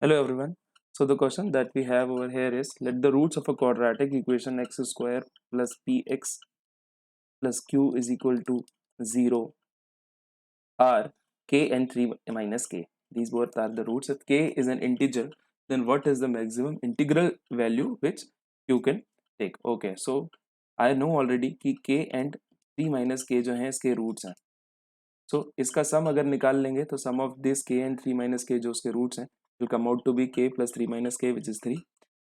Hello everyone. So the question that we have over here is, let the roots of a quadratic equation x square plus px plus q is equal to 0 are k and 3 minus k. These both are the roots. If k is an integer, then what is the maximum integral value which q can take? Okay, so I know already कि k and 3 minus k जो हैं इसके roots हैं. So इसका sum अगर निकाल लेंगे तो sum of this k and 3 minus k जो उसके roots हैं will come out to be k plus 3 minus k, which is 3.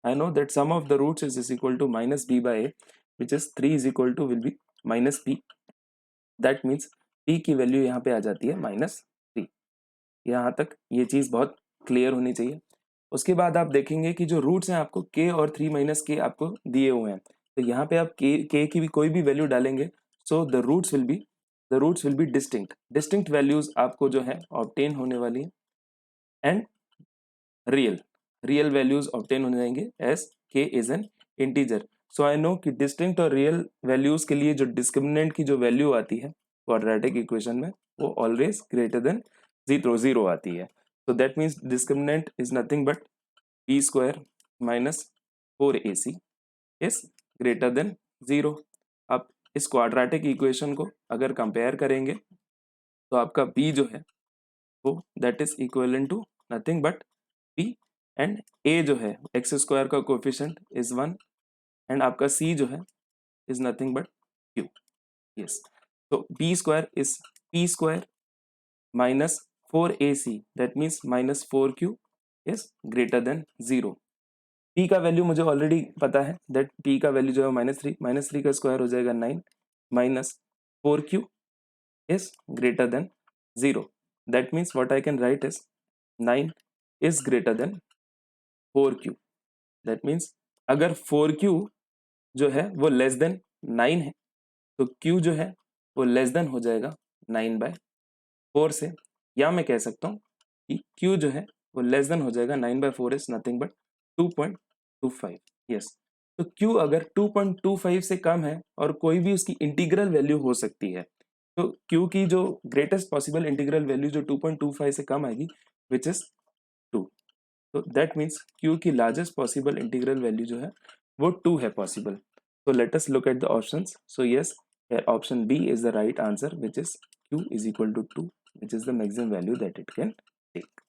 I know that sum of the roots is equal to minus b by a, which is 3 is equal to will be minus p. That means p की value यहाँ पे आ जाती है -3. यहाँ तक ये चीज़ बहुत clear होनी चाहिए. उसके बाद आप देखेंगे कि जो रूट्स हैं आपको k और 3 माइनस के आपको दिए हुए हैं, तो यहाँ पे आप k की भी कोई भी वैल्यू डालेंगे, so the roots will be distinct values आपको जो है ऑब्टेन होने वाली है, एंड रियल वैल्यूज ऑब्टेन हो जाएंगे as k is an integer. So I know कि डिस्टिंक्ट और रियल वैल्यूज के लिए जो डिस्क्रिमिनेंट की जो वैल्यू आती है क्वाड्रेटिक इक्वेशन में, वो ऑलवेज ग्रेटर देन जीरो आती है. So that means discriminant is nothing but p square minus 4ac is greater than 0. अब इस क्वाड्रेटिक इक्वेशन को अगर कंपेयर करेंगे तो आपका p जो है वो that is equivalent to nothing but p, and a जो है एक्स स्क्वायर का कोएफिशिएंट इज 1, एंड आपका c जो है is nothing but q. Yes, तो p square is p square minus 4ac, that means minus 4q is greater than 0. p का value मुझे already पता है, दैट p का वैल्यू जो है -3 का स्क्वायर हो जाएगा 9, minus 4q is greater than 0. That means what I can write is 9 is greater than 4q. That means अगर 4q जो है वो लेस देन 9 है, तो q जो है वो लेस देन हो जाएगा 9/4 से, या मैं कह सकता हूँ कि q जो है वो लेस देन हो जाएगा 9/4 इज नथिंग बट 2.25. यस, तो q अगर 2.25 से कम है और कोई भी उसकी इंटीग्रल वैल्यू हो सकती है, तो q की जो ग्रेटेस्ट पॉसिबल इंटीग्रल वैल्यू जो 2.25 से कम आएगी विच इज 2. तो दैट मीन्स q की लार्जेस्ट पॉसिबल इंटीग्रल वैल्यू जो है वो 2 है possible. So let us look at the options. So yes, option B is the right answer, which is q is equal to 2, which is the maximum value that it can take.